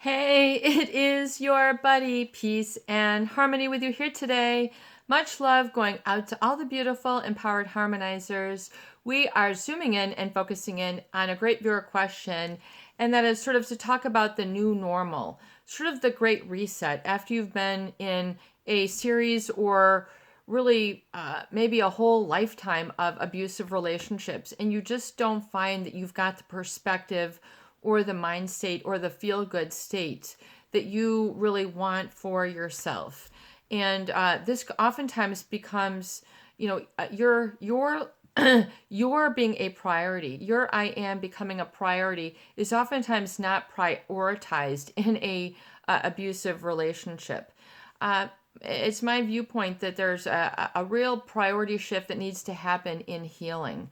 Hey, it is your buddy, Peace and Harmony with you here today. Much love going out to all the beautiful, empowered harmonizers. We are zooming in and focusing in on a great viewer question, and that is sort of to talk about the new normal, sort of the great reset after you've been in a series or really maybe a whole lifetime of abusive relationships, and you just don't find that you've got the perspective or the mind state or the feel good state that you really want for yourself. And this oftentimes becomes, your your being a priority, your I am becoming a priority is oftentimes not prioritized in a abusive relationship. It's my viewpoint that there's a real priority shift that needs to happen in healing.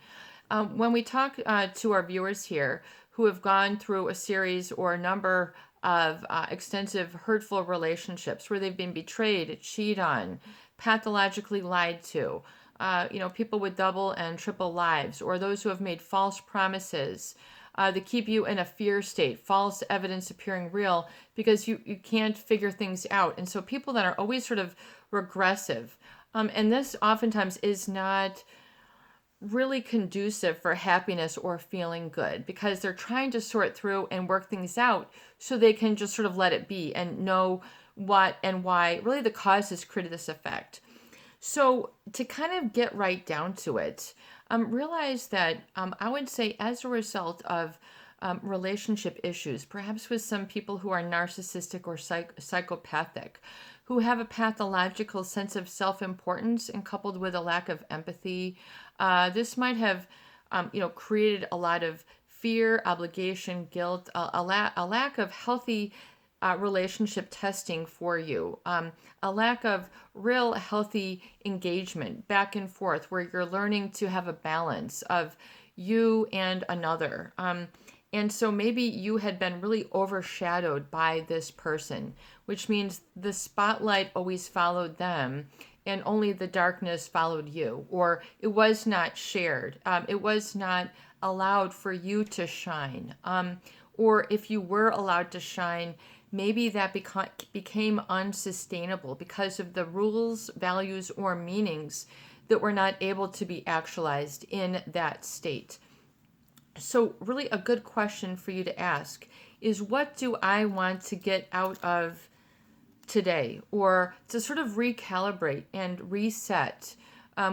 When we talk to our viewers here who have gone through a series or a number of extensive hurtful relationships where they've been betrayed, cheated on, pathologically lied to, people with double and triple lives, or those who have made false promises that keep you in a fear state, false evidence appearing real because you can't figure things out. And so people that are always sort of regressive, and this oftentimes is not really conducive for happiness or feeling good because they're trying to sort through and work things out so they can just sort of let it be and know what and why really the causes created this effect. So to kind of get right down to it, realize that I would say as a result of relationship issues, perhaps with some people who are narcissistic or psychopathic, who have a pathological sense of self-importance and coupled with a lack of empathy, this might have, created a lot of fear, obligation, guilt, a lack of healthy relationship testing for you, a lack of real healthy engagement back and forth where you're learning to have a balance of you and another. And so maybe you had been really overshadowed by this person, which means the spotlight always followed them and only the darkness followed you, or it was not shared. It was not allowed for you to shine. Or if you were allowed to shine, maybe that became unsustainable because of the rules, values, or meanings that were not able to be actualized in that state. So, really, a good question for you to ask is what do I want to get out of today? Or to sort of recalibrate and reset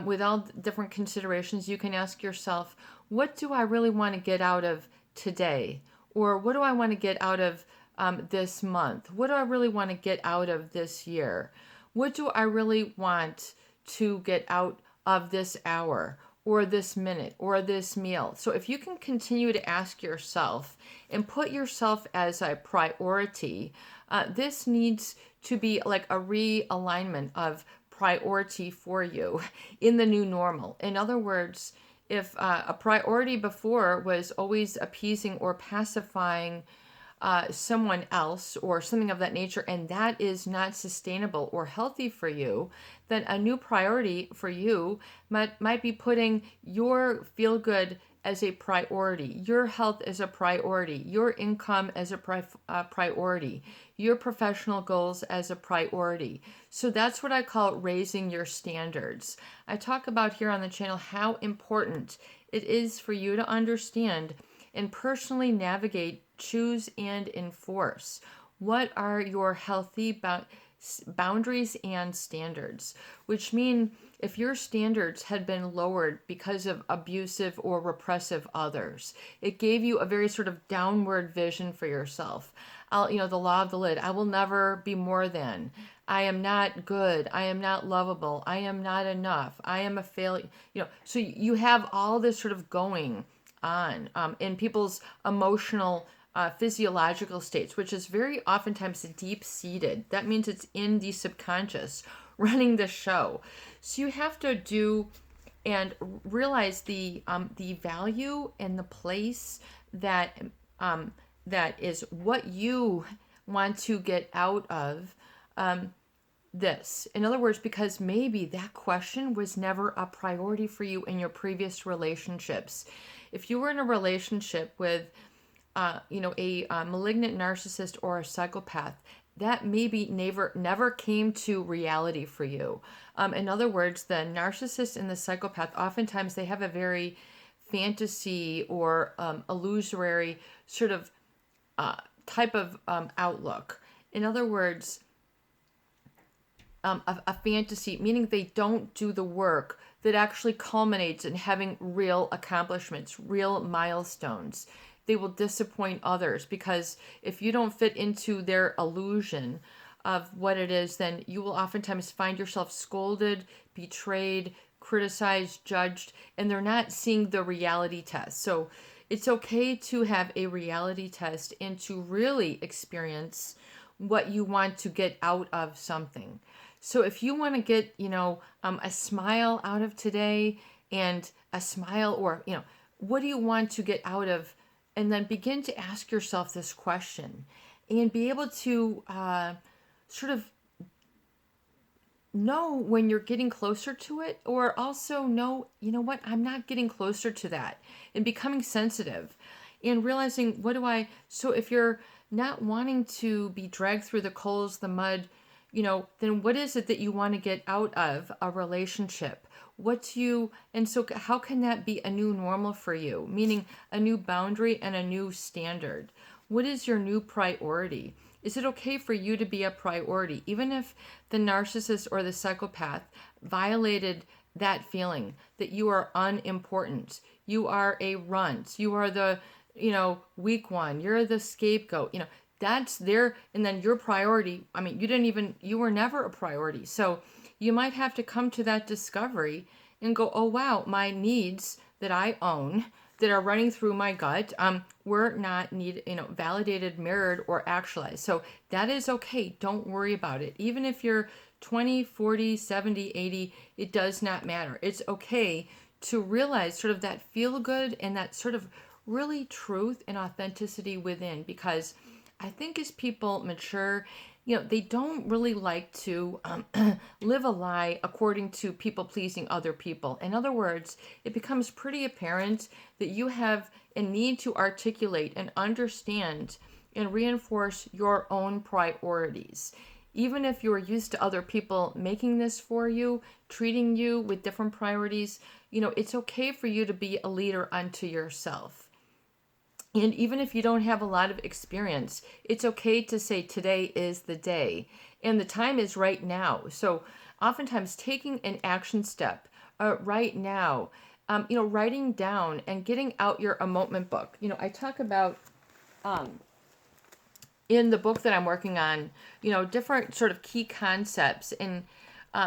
with all different considerations, you can ask yourself, what do I really want to get out of today? Or what do I want to get out of this month? What do I really want to get out of this year? What do I really want to get out of this hour or this minute or this meal? So if you can continue to ask yourself and put yourself as a priority, this needs to be like a realignment of priority for you in the new normal. In other words, if a priority before was always appeasing or pacifying someone else or something of that nature, and that is not sustainable or healthy for you, then a new priority for you might be putting your feel good as a priority, your health as a priority, your income as a priority, your professional goals as a priority. So that's what I call raising your standards. I talk about here on the channel how important it is for you to understand and personally navigate, choose, and enforce what are your healthy boundaries and standards, which mean if your standards had been lowered because of abusive or repressive others, it gave you a very sort of downward vision for yourself. The law of the lid. I will never be more than. I am not good. I am not lovable. I am not enough. I am a failure. So you have all this sort of going on in people's emotional physiological states, which is very oftentimes deep-seated. That means it's in the subconscious running the show. So you have to do and realize the value and the place that that is what you want to get out of this. In other words, because maybe that question was never a priority for you in your previous relationships. If you were in a relationship with a malignant narcissist or a psychopath, that maybe never came to reality for you. In other words, the narcissist and the psychopath, oftentimes they have a very fantasy or illusory sort of type of outlook. In other words, a fantasy, meaning they don't do the work that actually culminates in having real accomplishments, real milestones. They will disappoint others because if you don't fit into their illusion of what it is, then you will oftentimes find yourself scolded, betrayed, criticized, judged, and they're not seeing the reality test. So it's okay to have a reality test and to really experience what you want to get out of something. So if you want to get, a smile out of today, and a smile, or, what do you want to get out of? And then begin to ask yourself this question and be able to sort of know when you're getting closer to it, or also know, what, I'm not getting closer to that, and becoming sensitive and realizing, so if you're not wanting to be dragged through the coals, the mud, then what is it that you want to get out of a relationship? And so how can that be a new normal for you? Meaning a new boundary and a new standard. What is your new priority? Is it okay for you to be a priority? Even if the narcissist or the psychopath violated that feeling that you are unimportant, you are a runt, you are the, weak one, you're the scapegoat, that's their, and then your priority. I mean, you were never a priority. So you might have to come to that discovery and go, oh, wow, my needs that I own, that are running through my gut, were not validated, mirrored, or actualized. So that is okay. Don't worry about it. Even if you're 20, 40, 70, 80, it does not matter. It's okay to realize sort of that feel good and that sort of really truth and authenticity within, because I think as people mature, they don't really like to live a lie according to people pleasing other people. In other words, it becomes pretty apparent that you have a need to articulate and understand and reinforce your own priorities. Even if you're used to other people making this for you, treating you with different priorities, it's okay for you to be a leader unto yourself. And even if you don't have a lot of experience, it's okay to say today is the day and the time is right now. So oftentimes taking an action step right now, writing down and getting out your emotement book. I talk about in the book that I'm working on, different sort of key concepts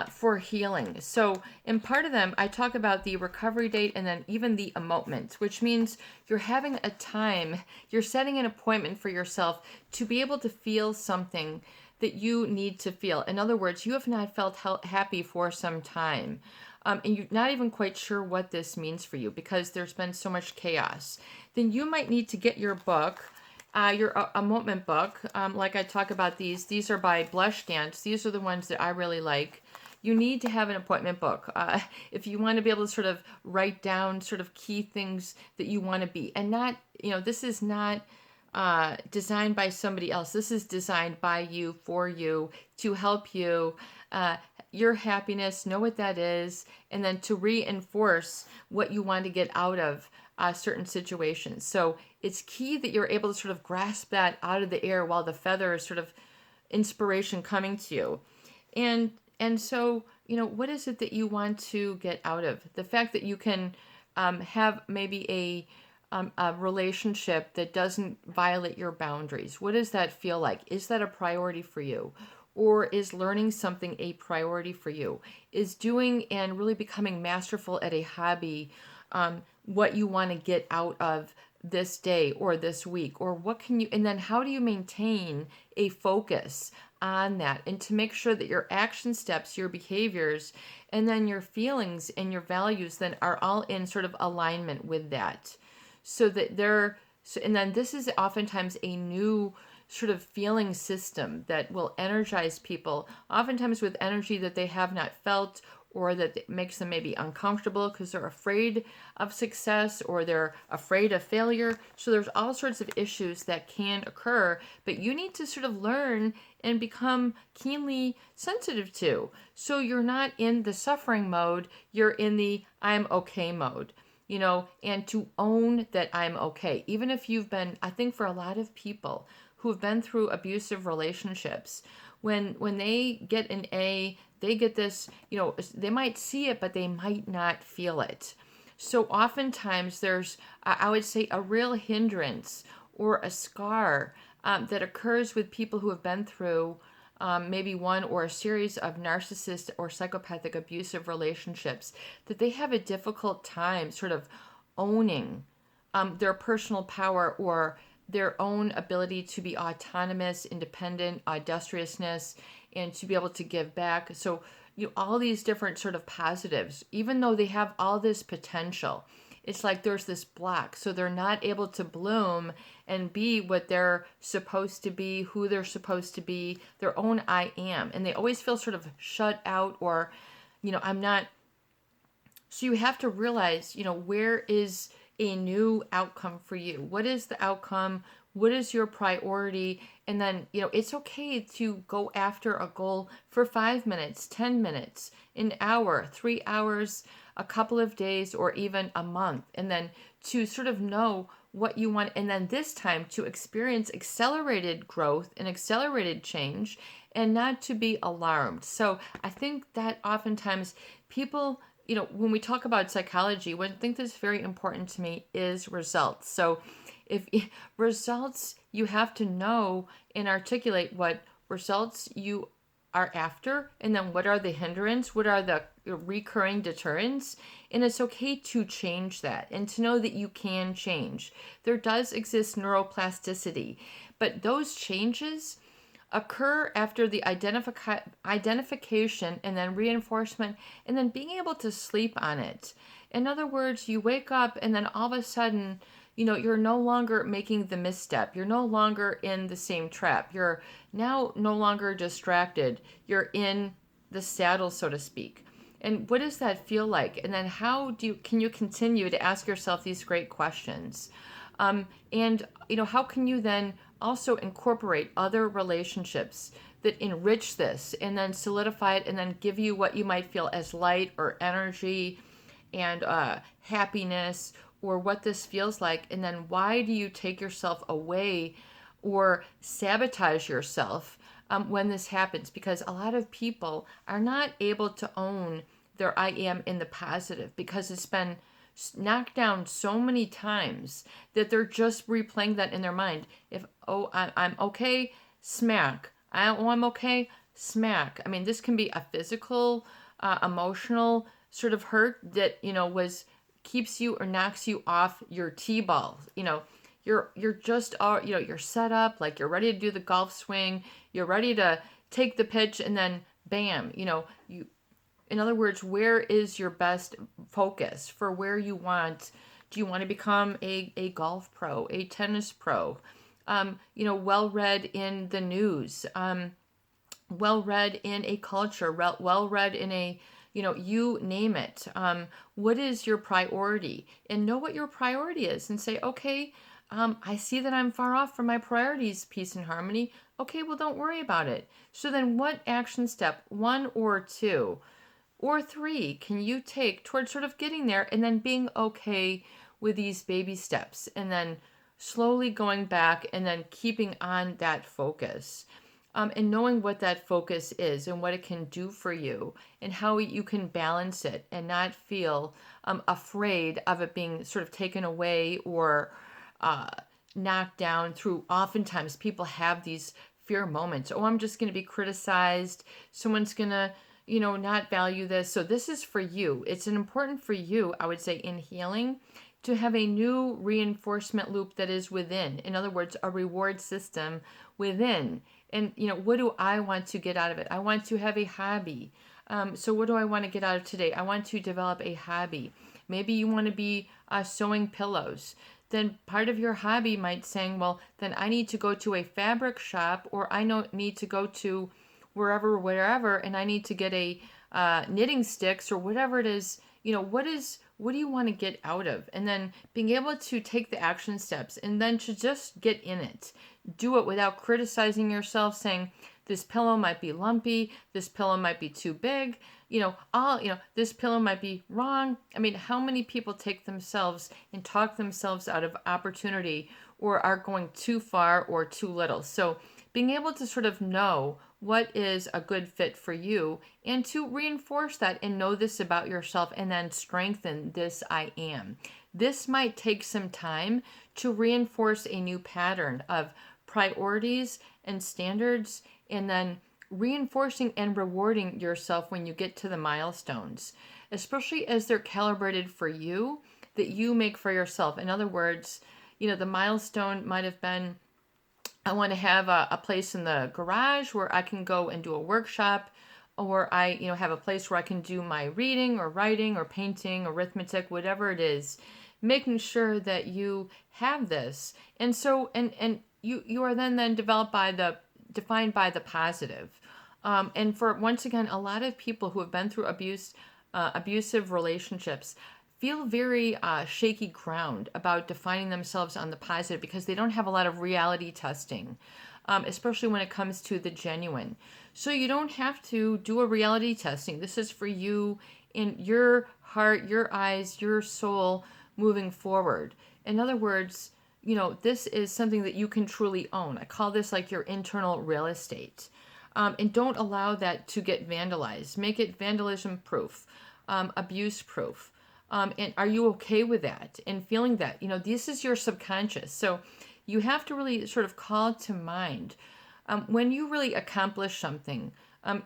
for healing. So in part of them, I talk about the recovery date and then even the emotement, which means you're having a time, you're setting an appointment for yourself to be able to feel something that you need to feel. In other words, you have not felt happy for some time. And you're not even quite sure what this means for you because there's been so much chaos. Then you might need to get your book, your emotement book. Like I talk about these are by Blush Dance. These are the ones that I really like. You need to have an appointment book if you want to be able to sort of write down sort of key things that you want to be. And not, this is not designed by somebody else. This is designed by you, for you, to help you, your happiness, know what that is, and then to reinforce what you want to get out of certain situations. So it's key that you're able to sort of grasp that out of the air while the feather is sort of inspiration coming to you. And so, what is it that you want to get out of? The fact that you can have maybe a relationship that doesn't violate your boundaries. What does that feel like? Is that a priority for you? Or is learning something a priority for you? Is doing and really becoming masterful at a hobby what you want to get out of this day or this week? Or and then how do you maintain a focus on that, and to make sure that your action steps, your behaviors, and then your feelings and your values then are all in sort of alignment with that, and then this is oftentimes a new sort of feeling system that will energize people, oftentimes with energy that they have not felt or that it makes them maybe uncomfortable because they're afraid of success or they're afraid of failure. So there's all sorts of issues that can occur, but you need to sort of learn and become keenly sensitive to. So you're not in the suffering mode, you're in the I'm okay mode. And to own that I'm okay. Even if you've been, I think for a lot of people who have been through abusive relationships, when they get an A, they get this, they might see it, but they might not feel it. So oftentimes there's, I would say, a real hindrance or a scar that occurs with people who have been through maybe one or a series of narcissist or psychopathic abusive relationships, that they have a difficult time sort of owning their personal power or their own ability to be autonomous, independent, industriousness, and to be able to give back. So, all these different sort of positives, even though they have all this potential, it's like there's this block. So they're not able to bloom and be what they're supposed to be, who they're supposed to be, their own I am. And they always feel sort of shut out or, I'm not. So you have to realize, where is a new outcome for you? What is the outcome? What is your priority? And then, it's okay to go after a goal for 5 minutes, 10 minutes, an hour, 3 hours, a couple of days, or even a month. And then to sort of know what you want. And then this time to experience accelerated growth and accelerated change and not to be alarmed. So I think that oftentimes people, when we talk about psychology, one thing that's very important to me is results. So if results, you have to know and articulate what results you are after, and then what are the hindrance, what are the recurring deterrents, and it's okay to change that and to know that you can change. There does exist neuroplasticity, but those changes occur after the identification and then reinforcement and then being able to sleep on it. In other words, you wake up and then all of a sudden, you're no longer making the misstep. You're no longer in the same trap. You're now no longer distracted. You're in the saddle, so to speak. And what does that feel like? And then can you continue to ask yourself these great questions? And how can you then also incorporate other relationships that enrich this and then solidify it and then give you what you might feel as light or energy and happiness or what this feels like? And then why do you take yourself away or sabotage yourself when this happens? Because a lot of people are not able to own their I am in the positive because it's been knocked down so many times that they're just replaying that in their mind. If, I'm okay, smack. I'm okay, smack. I mean, this can be a physical, emotional sort of hurt that, keeps you or knocks you off your T-ball. You're just, you're set up, like you're ready to do the golf swing. You're ready to take the pitch and then bam, in other words, where is your best focus for where you want? Do you want to become a golf pro, a tennis pro? Well-read in the news, well-read in a culture, well-read in a, you name it. What is your priority? And know what your priority is and say, okay, I see that I'm far off from my priorities, peace and harmony. Okay, well, don't worry about it. So then what action step, 1 or 2, or 3 can you take towards sort of getting there and then being okay with these baby steps and then slowly going back and then keeping on that focus and knowing what that focus is and what it can do for you and how you can balance it and not feel afraid of it being sort of taken away or knocked down through. Oftentimes people have these fear moments. Oh, I'm just going to be criticized. Someone's going to not value this. So this is for you. It's important for you, I would say, in healing to have a new reinforcement loop that is within. In other words, a reward system within. And, what do I want to get out of it? I want to have a hobby. So what do I want to get out of today? I want to develop a hobby. Maybe you want to be sewing pillows. Then part of your hobby might saying, well, then I need to go to a fabric shop or I need to go to wherever, and I need to get a knitting sticks or whatever it is, what do you want to get out of? And then being able to take the action steps and then to just get in it. Do it without criticizing yourself, saying, this pillow might be lumpy, this pillow might be too big, this pillow might be wrong. I mean, how many people take themselves and talk themselves out of opportunity or are going too far or too little? So being able to sort of know what is a good fit for you and to reinforce that and know this about yourself and then strengthen this I am. This might take some time to reinforce a new pattern of priorities and standards, and then reinforcing and rewarding yourself when you get to the milestones, especially as they're calibrated for you, that you make for yourself. In other words, the milestone might have been, I want to have a place in the garage where I can go and do a workshop, or I, have a place where I can do my reading or writing or painting, arithmetic, whatever it is, making sure that you have this. And so, and you are then defined by the positive. And for, once again, a lot of people who have been through abusive relationships feel very shaky ground about defining themselves on the positive because they don't have a lot of reality testing, especially when it comes to the genuine. So you don't have to do a reality testing. This is for you in your heart, your eyes, your soul moving forward. In other words, this is something that you can truly own. I call this like your internal real estate. And don't allow that to get vandalized. Make it vandalism proof, abuse proof. And are you okay with that and feeling that? This is your subconscious. So you have to really sort of call to mind when you really accomplish something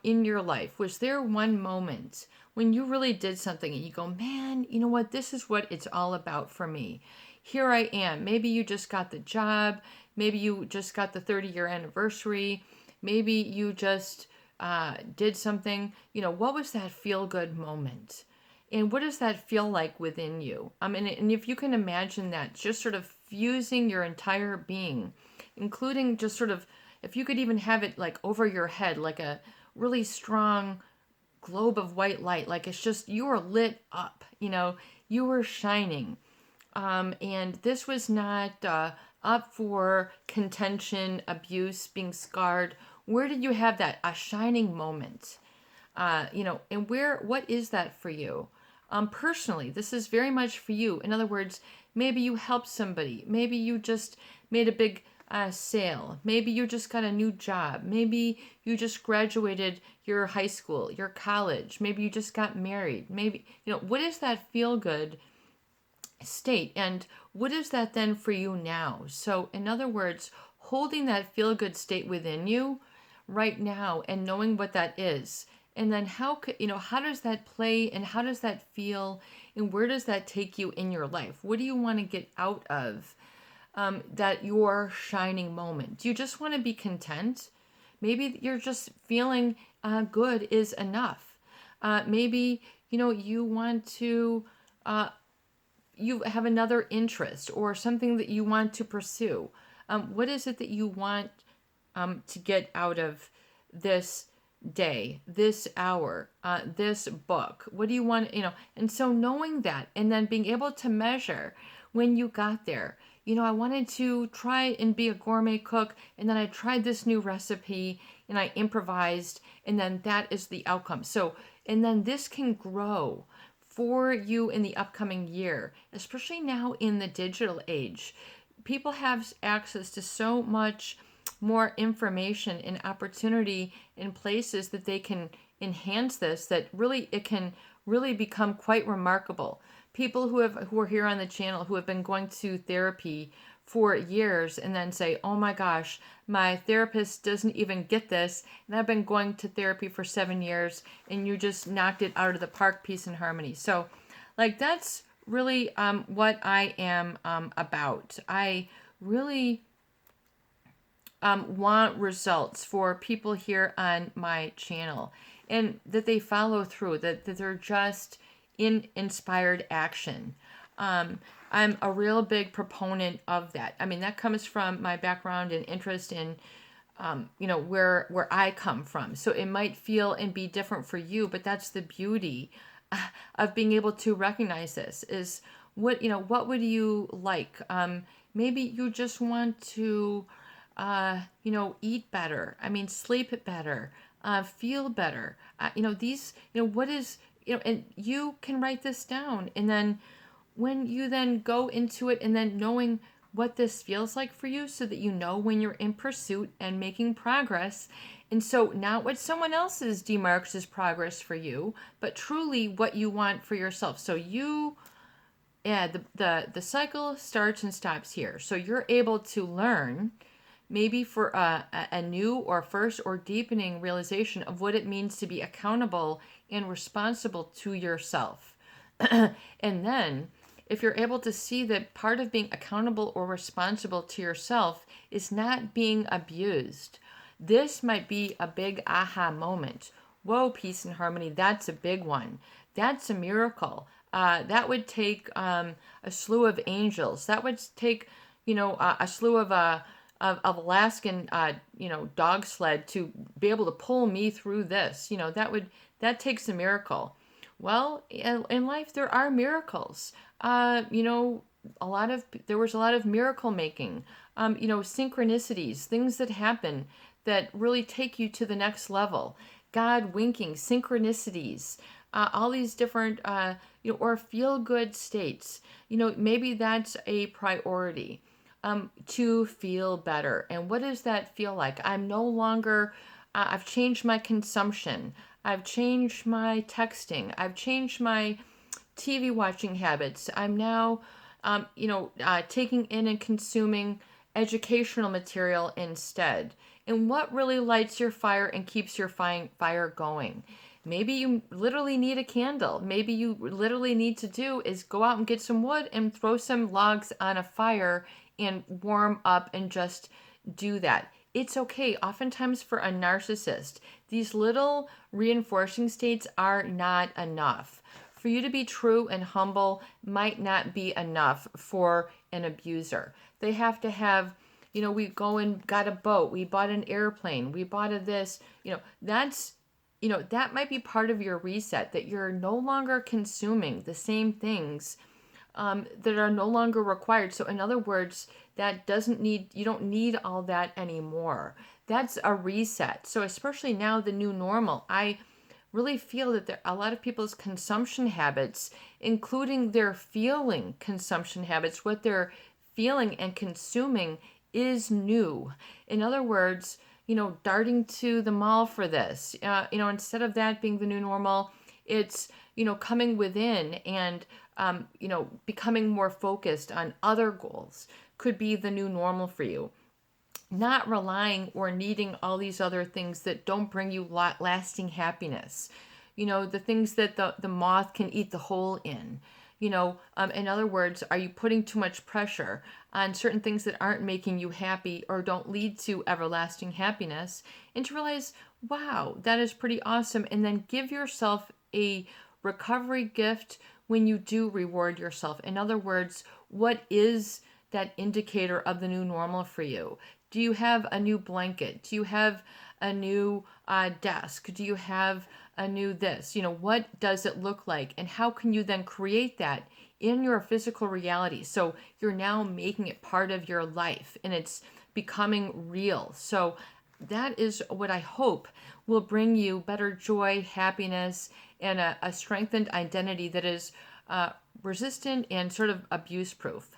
in your life. Was there one moment when you really did something and you go, man, you know what? This is what it's all about for me. Here I am. Maybe you just got the job. Maybe you just got the 30-year anniversary. Maybe you just did something. What was that feel-good moment? And what does that feel like within you? And if you can imagine that, just sort of fusing your entire being, including just sort of, if you could even have it like over your head, like a really strong globe of white light, like it's just, you are lit up, you were shining. And this was not up for contention, abuse, being scarred. Where did you have that? A shining moment. And what is that for you? Personally, this is very much for you. In other words, maybe you helped somebody. Maybe you just made a big sale. Maybe you just got a new job. Maybe you just graduated your high school, your college. Maybe you just got married. Maybe, what is that feel good state? And what is that then for you now? So in other words, holding that feel good state within you right now and knowing what that is. And then how does that play and how does that feel and where does that take you in your life? What do you want to get out of that your shining moment? Do you just want to be content? Maybe you're just feeling good is enough. Maybe, you want to, you have another interest or something that you want to pursue. What is it that you want to get out of this day, this hour, this book? What do you want, and so knowing that and then being able to measure when you got there. I wanted to try and be a gourmet cook, and then I tried this new recipe and I improvised, and then that is the outcome. So, and then this can grow for you in the upcoming year, especially now in the digital age. People have access to so much more information and opportunity in places that they can enhance this, that really it can really become quite remarkable. People who are here on the channel who have been going to therapy for years and then say, oh my gosh, my therapist doesn't even get this, and I've been going to therapy for 7 years and you just knocked it out of the park, peace and harmony. So like that's really what I am about. I really want results for people here on my channel and that they follow through, that they're just in inspired action. I'm a real big proponent of that. I mean, that comes from my background and interest in where I come from. So it might feel and be different for you, but that's the beauty of being able to recognize this is what would you like? Maybe you just want to, eat better. I mean, sleep better, feel better. What is, and you can write this down. And then when you then go into it and then knowing what this feels like for you so that you know when you're in pursuit and making progress. And so not what someone else's demarks as progress for you, but truly what you want for yourself. So the cycle starts and stops here. So you're able to learn maybe for a new or first or deepening realization of what it means to be accountable and responsible to yourself. And then if you're able to see that part of being accountable or responsible to yourself is not being abused, this might be a big aha moment. Whoa, peace and harmony, that's a big one. That's a miracle. That would take a slew of angels. That would take, a slew of Alaskan, dog sled to be able to pull me through this. That takes a miracle. Well, in life there are miracles. There was a lot of miracle making. Synchronicities, things that happen that really take you to the next level. God winking, synchronicities, all these different, or feel good states. Maybe that's a priority. To feel better. And what does that feel like? I'm no longer, I've changed my consumption. I've changed my texting. I've changed my TV watching habits. I'm now, taking in and consuming educational material instead. And what really lights your fire and keeps your fire going? Maybe you literally need a candle. Maybe you literally need to do is go out and get some wood and throw some logs on a fire and warm up and just do that. It's okay. Oftentimes for a narcissist, these little reinforcing states are not enough. For you to be true and humble might not be enough for an abuser. They have to have, we go and got a boat, we bought an airplane, we bought this, that might be part of your reset, that you're no longer consuming the same things that are no longer required. So in other words, you don't need all that anymore. That's a reset. So especially now, the new normal, I really feel that a lot of people's consumption habits, including their feeling consumption habits, what they're feeling and consuming is new. In other words, darting to the mall for this, instead of that being the new normal, it's, coming within and, becoming more focused on other goals could be the new normal for you. Not relying or needing all these other things that don't bring you lasting happiness. The things that the moth can eat the hole in. In other words, are you putting too much pressure on certain things that aren't making you happy or don't lead to everlasting happiness? And to realize, wow, that is pretty awesome. And then give yourself a recovery gift when you do reward yourself. In other words, what is that indicator of the new normal for you? Do you have a new blanket? Do you have a new desk? Do you have a new this? What does it look like? And how can you then create that in your physical reality? So you're now making it part of your life and it's becoming real. So that is what I hope will bring you better joy, happiness, and a strengthened identity that is resistant and sort of abuse proof.